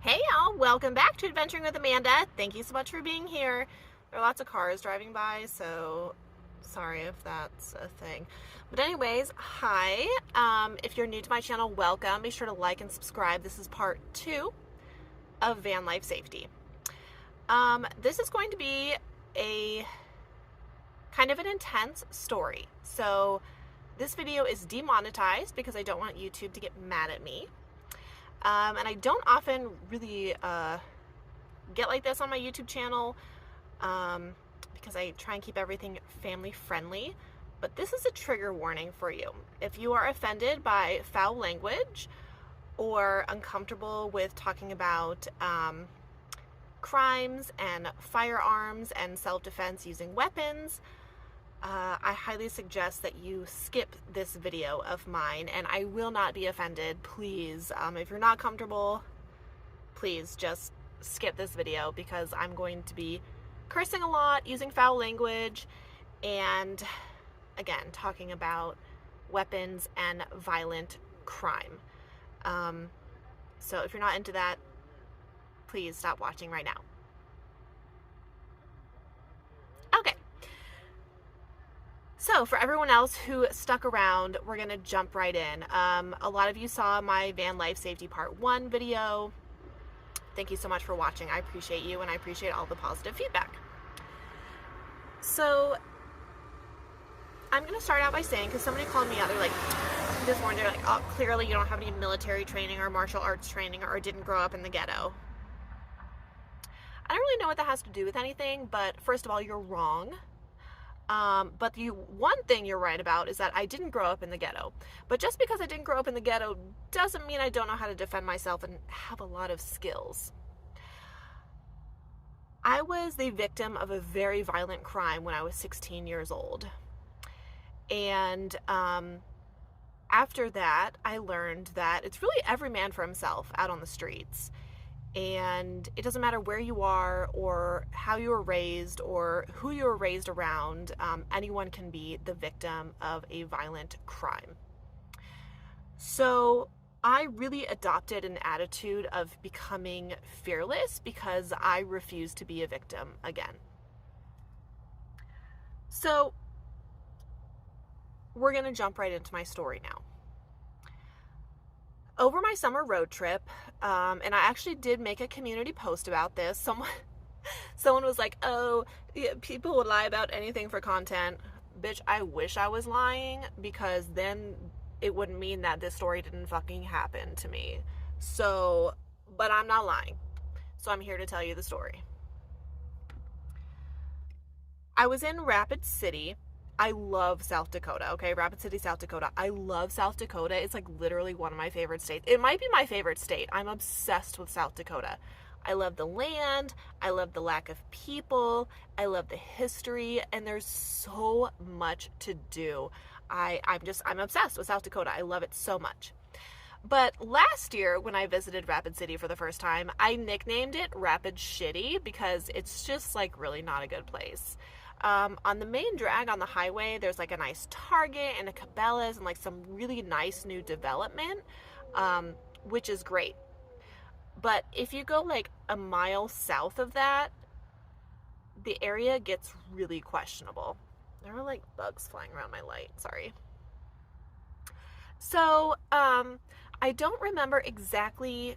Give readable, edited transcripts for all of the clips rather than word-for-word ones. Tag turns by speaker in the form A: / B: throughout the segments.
A: Hey y'all, welcome back to Adventuring with Amanda. Thank you so much for being here. There are lots of cars driving by, so sorry if that's a thing. But anyways, hi. If you're new to my channel, welcome. Be sure to like and subscribe. This is part 2 of van life safety. This is going to be a kind of an intense story. So this video is demonetized because I don't want YouTube to get mad at me. And I don't often really get like this on my YouTube channel because I try and keep everything family friendly. But this is a trigger warning for you. If you are offended by foul language or uncomfortable with talking about crimes and firearms and self-defense using weapons, I highly suggest that you skip this video of mine, and I will not be offended. Please, if you're not comfortable, please just skip this video because I'm going to be cursing a lot, using foul language, and again, talking about weapons and violent crime. So if you're not into that, please stop watching right now. Okay. So for everyone else who stuck around, we're going to jump right in. A lot of you saw my van life safety part 1 video. Thank you so much for watching. I appreciate you, and I appreciate all the positive feedback. So I'm going to start out by saying, because somebody called me out, they're like, this morning, they're like, oh, clearly you don't have any military training or martial arts training or didn't grow up in the ghetto. I don't really know what that has to do with anything, but first of all, you're wrong. But the one thing you're right about is that I didn't grow up in the ghetto. But just because I didn't grow up in the ghetto doesn't mean I don't know how to defend myself and have a lot of skills. I was the victim of a very violent crime when I was 16 years old. And after that, I learned that it's really every man for himself out on the streets. And it doesn't matter where you are or how you were raised or who you were raised around, anyone can be the victim of a violent crime. So I really adopted an attitude of becoming fearless because I refused to be a victim again. So we're going to jump right into my story now. Over my summer road trip, and I actually did make a community post about this. Someone was like, oh, yeah, people would lie about anything for content. Bitch, I wish I was lying, because then it wouldn't mean that this story didn't fucking happen to me. So, but I'm not lying. So I'm here to tell you the story. I was in Rapid City. I love South Dakota, okay? Rapid City, South Dakota. I love South Dakota. It's like literally one of my favorite states. It might be my favorite state. I'm obsessed with South Dakota. I love the land. I love the lack of people. I love the history. And there's so much to do. I'm obsessed with South Dakota. I love it so much. But last year, when I visited Rapid City for the first time, I nicknamed it Rapid Shitty because it's just like really not a good place. On the main drag on the highway, there's like a nice Target and a Cabela's and like some really nice new development, which is great. But if you go like a mile south of that, the area gets really questionable. There are like bugs flying around my light, sorry. So, I don't remember exactly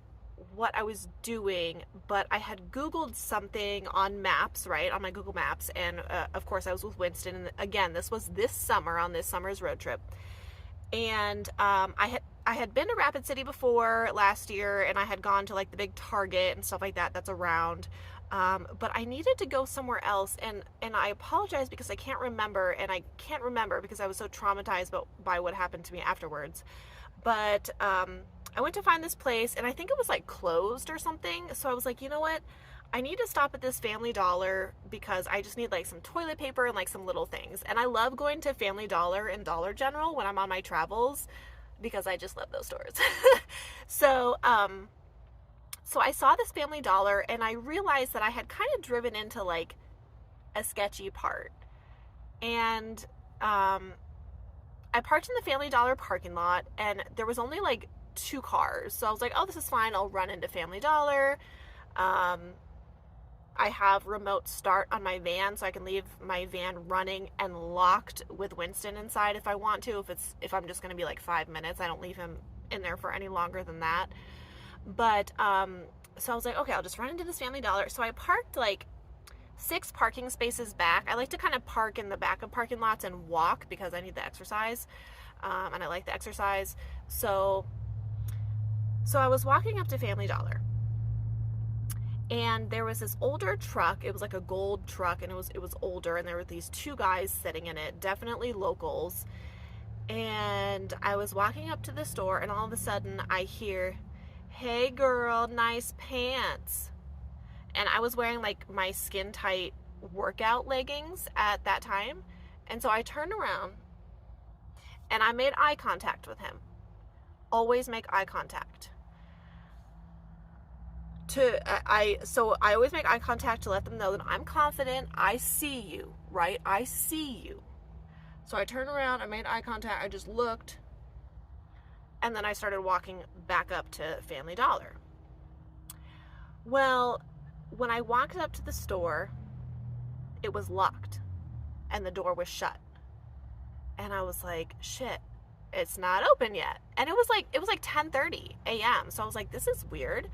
A: what I was doing, but I had Googled something on maps, right, on my Google Maps, and of course I was with Winston, and again, this was this summer, on this summer's road trip, and I had been to Rapid City before last year, and I had gone to like the big Target and stuff like that that's around, but I needed to go somewhere else, and I apologize because I can't remember, and I can't remember because I was so traumatized by what happened to me afterwards, but I went to find this place, and I think it was like closed or something. So I was like, you know what? I need to stop at this Family Dollar because I just need like some toilet paper and like some little things. And I love going to Family Dollar and Dollar General when I'm on my travels because I just love those stores. So I saw this Family Dollar, and I realized that I had kind of driven into like a sketchy part. And I parked in the Family Dollar parking lot, and there was only like 2 cars. So I was like, oh, this is fine. I'll run into Family Dollar. Um, I have remote start on my van, so I can leave my van running and locked with Winston inside if I want to. If I'm just going to be like 5 minutes, I don't leave him in there for any longer than that. But so I was like, okay, I'll just run into this Family Dollar. So I parked like 6 parking spaces back. I like to kind of park in the back of parking lots and walk because I need the exercise, and I like the exercise. So I was walking up to Family Dollar. And there was this older truck. It was like a gold truck, and it was older, and there were these 2 guys sitting in it, definitely locals. And I was walking up to the store, and all of a sudden I hear, "Hey girl, nice pants." And I was wearing like my skin tight workout leggings at that time. And so I turned around and I made eye contact with him. Always make eye contact. So I always make eye contact to let them know that I'm confident. I see you, right? I see you. So I turned around, I made eye contact, I just looked, and then I started walking back up to Family Dollar. Well, when I walked up to the store, it was locked and the door was shut. And I was like, shit, it's not open yet. And it was like 10:30 a.m. So I was like, this is weird.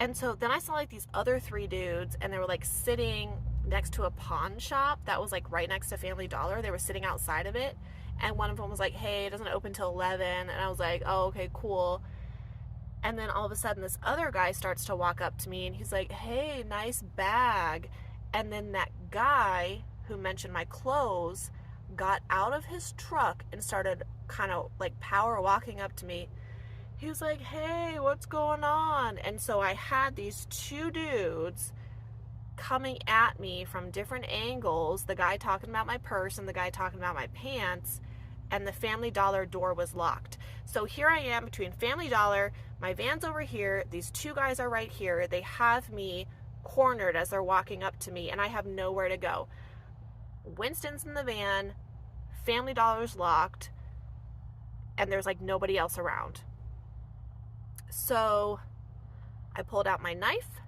A: And so then I saw like these other 3 dudes, and they were like sitting next to a pawn shop that was like right next to Family Dollar. They were sitting outside of it. And one of them was like, hey, it doesn't open till 11. And I was like, oh, okay, cool. And then all of a sudden this other guy starts to walk up to me, and he's like, hey, nice bag. And then that guy who mentioned my clothes got out of his truck and started kind of like power walking up to me. He was like, hey, what's going on? And so I had these 2 dudes coming at me from different angles, the guy talking about my purse and the guy talking about my pants, and the Family Dollar door was locked. So here I am between Family Dollar, my van's over here, these 2 guys are right here. They have me cornered as they're walking up to me, and I have nowhere to go. Winston's in the van, Family Dollar's locked, and there's like nobody else around. So I pulled out my knife,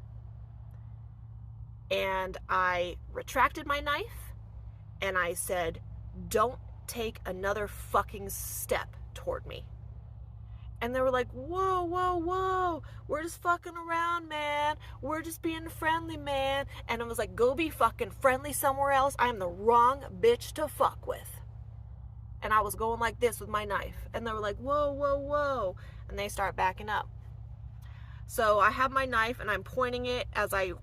A: and I retracted my knife, and I said, don't take another fucking step toward me. And they were like, whoa, whoa, whoa, we're just fucking around, man. We're just being friendly, man. And I was like, go be fucking friendly somewhere else. I am the wrong bitch to fuck with. And I was going like this with my knife. And they were like, whoa, whoa, whoa. And they start backing up. So I have my knife, and I'm pointing it as I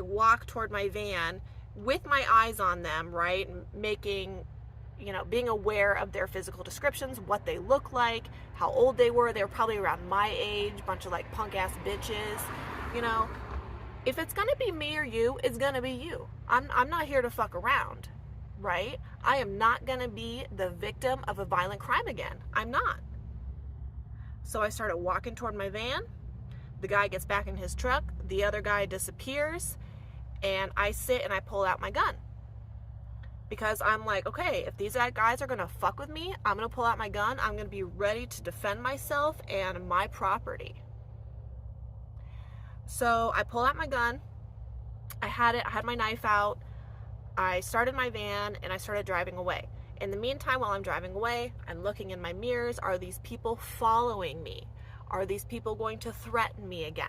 A: walk toward my van with my eyes on them, right? Making, being aware of their physical descriptions, what they look like, how old they were. They were probably around my age, bunch of like punk ass bitches. If it's gonna be me or you, it's gonna be you. I'm not here to fuck around, right? I am not gonna be the victim of a violent crime again. I'm not. So I started walking toward my van. The guy gets back in his truck. The other guy disappears. And I sit and I pull out my gun. Because I'm like, okay, if these guys are going to fuck with me, I'm going to pull out my gun. I'm going to be ready to defend myself and my property. So I pull out my gun. I had my knife out. I started my van and I started driving away. In the meantime, while I'm driving away, I'm looking in my mirrors. Are these people following me? Are these people going to threaten me again?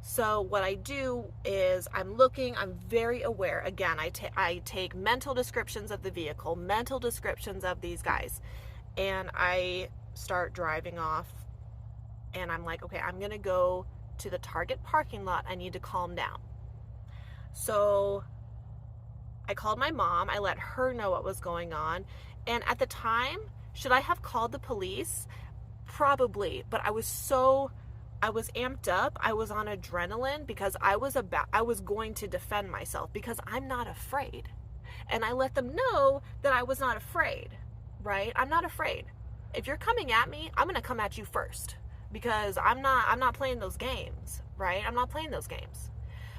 A: So what I do is I'm looking, I'm very aware. Again, I take mental descriptions of the vehicle, mental descriptions of these guys, and I start driving off, and I'm like, okay, I'm going to go to the Target parking lot. I need to calm down. So I called my mom. I let her know what was going on. And at the time, should I have called the police? Probably, but I was amped up. I was on adrenaline because I was going to defend myself because I'm not afraid. And I let them know that I was not afraid, right? I'm not afraid. If you're coming at me, I'm going to come at you first because I'm not playing those games, right? I'm not playing those games.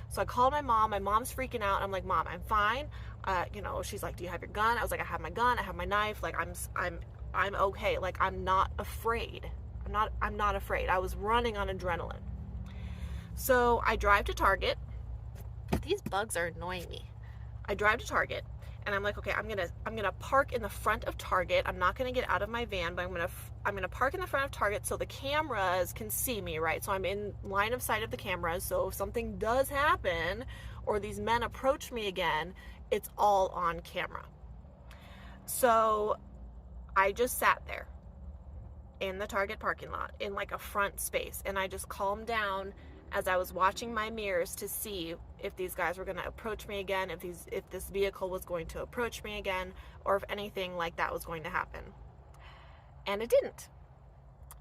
A: So I called my mom. My mom's freaking out. I'm like, Mom, I'm fine. She's like, do you have your gun? I was like, I have my gun. I have my knife. Like, I'm okay. Like, I'm not afraid. I'm not afraid. I was running on adrenaline. So I drive to Target. These bugs are annoying me. I drive to Target and I'm like, okay, I'm gonna park in the front of Target. I'm not gonna get out of my van, but I'm gonna park in the front of Target so the cameras can see me, right? So I'm in line of sight of the cameras. So if something does happen or these men approach me again, it's all on camera. So I just sat there in the Target parking lot in like a front space, and I just calmed down as I was watching my mirrors to see if these guys were going to approach me again, if this vehicle was going to approach me again, or if anything like that was going to happen. And it didn't.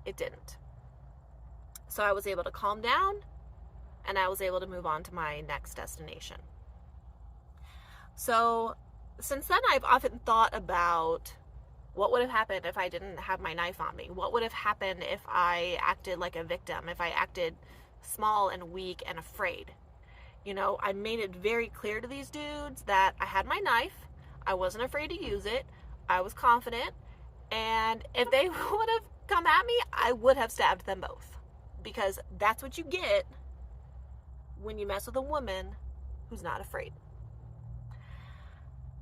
A: It didn't. So I was able to calm down, and I was able to move on to my next destination. So since then, I've often thought about what would have happened if I didn't have my knife on me? What would have happened if I acted like a victim, if I acted small and weak and afraid? You know, I made it very clear to these dudes that I had my knife, I wasn't afraid to use it, I was confident, and if they would have come at me, I would have stabbed them both. Because that's what you get when you mess with a woman who's not afraid.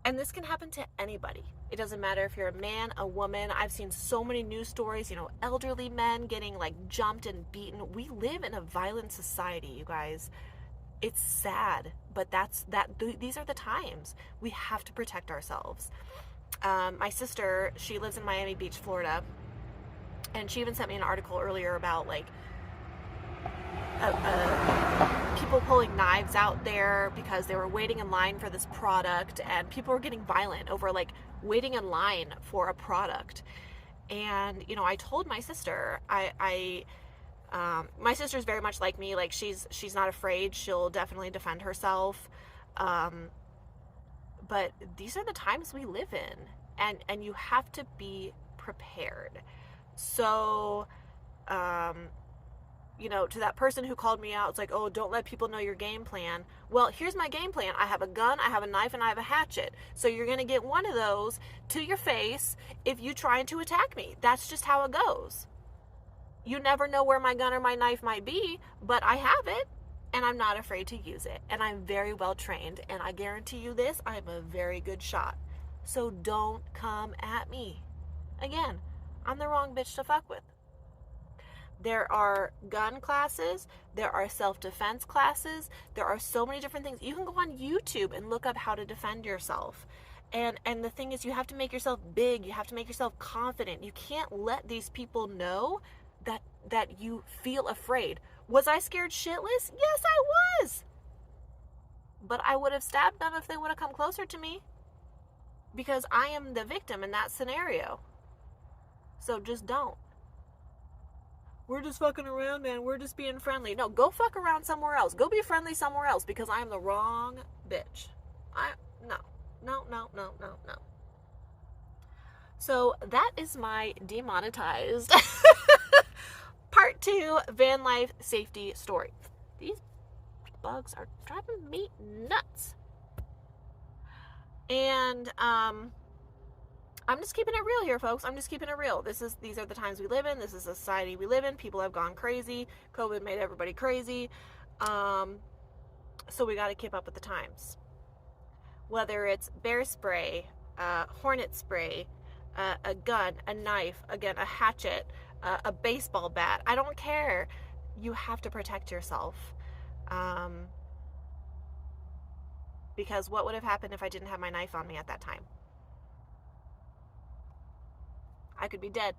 A: And this can happen to anybody. It doesn't matter if you're a man, a woman. I've seen so many news stories, you know, elderly men getting like jumped and beaten. We live in a violent society, you guys. It's sad, but these are the times. We have to protect ourselves. My sister, she lives in Miami Beach, Florida, and she even sent me an article earlier about like people pulling knives out there because they were waiting in line for this product, and people were getting violent over like waiting in line for a product. And you know, I told my sister, my sister's very much like me. Like she's not afraid. She'll definitely defend herself. But these are the times we live in, and you have to be prepared. So, you know, to that person who called me out, it's like, oh, don't let people know your game plan. Well, here's my game plan. I have a gun, I have a knife, and I have a hatchet. So you're going to get one of those to your face if you try to attack me. That's just how it goes. You never know where my gun or my knife might be, but I have it, and I'm not afraid to use it. And I'm very well trained, and I guarantee you this, I'm a very good shot. So don't come at me. Again, I'm the wrong bitch to fuck with. There are gun classes, there are self-defense classes, there are so many different things. You can go on YouTube and look up how to defend yourself. And the thing is, you have to make yourself big, you have to make yourself confident. You can't let these people know that you feel afraid. Was I scared shitless? Yes, I was. But I would have stabbed them if they would have come closer to me. Because I am the victim in that scenario. So just don't. We're just fucking around, man. We're just being friendly. No, go fuck around somewhere else. Go be friendly somewhere else, because I am the wrong bitch. No. So that is my demonetized part 2 van life safety story. These bugs are driving me nuts. And I'm just keeping it real here, folks. I'm just keeping it real. These are the times we live in. This is the society we live in. People have gone crazy. COVID made everybody crazy. So we got to keep up with the times. Whether it's bear spray, hornet spray, a gun, a knife, again, a hatchet, a baseball bat. I don't care. You have to protect yourself. Because what would have happened if I didn't have my knife on me at that time? I could be dead.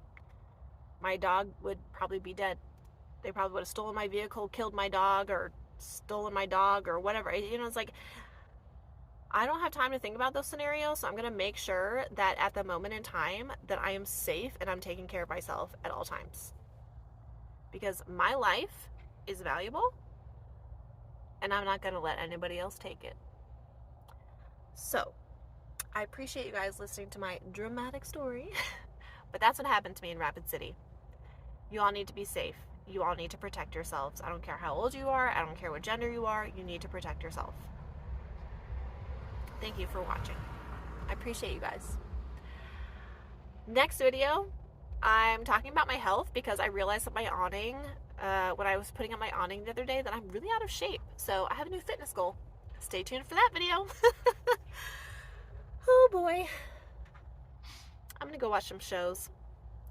A: My dog would probably be dead. They probably would have stolen my vehicle, killed my dog, or stolen my dog, or whatever. You know, it's like, I don't have time to think about those scenarios, so I'm going to make sure that at the moment in time that I am safe and I'm taking care of myself at all times. Because my life is valuable, and I'm not going to let anybody else take it. So, I appreciate you guys listening to my dramatic story. But that's what happened to me in Rapid City. You all need to be safe. You all need to protect yourselves. I don't care how old you are. I don't care what gender you are. You need to protect yourself. Thank you for watching. I appreciate you guys. Next video, I'm talking about my health because I realized that my awning, when I was putting up my awning the other day, that I'm really out of shape. So I have a new fitness goal. Stay tuned for that video. Oh boy. I'm gonna go watch some shows.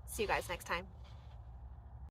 A: See you guys next time.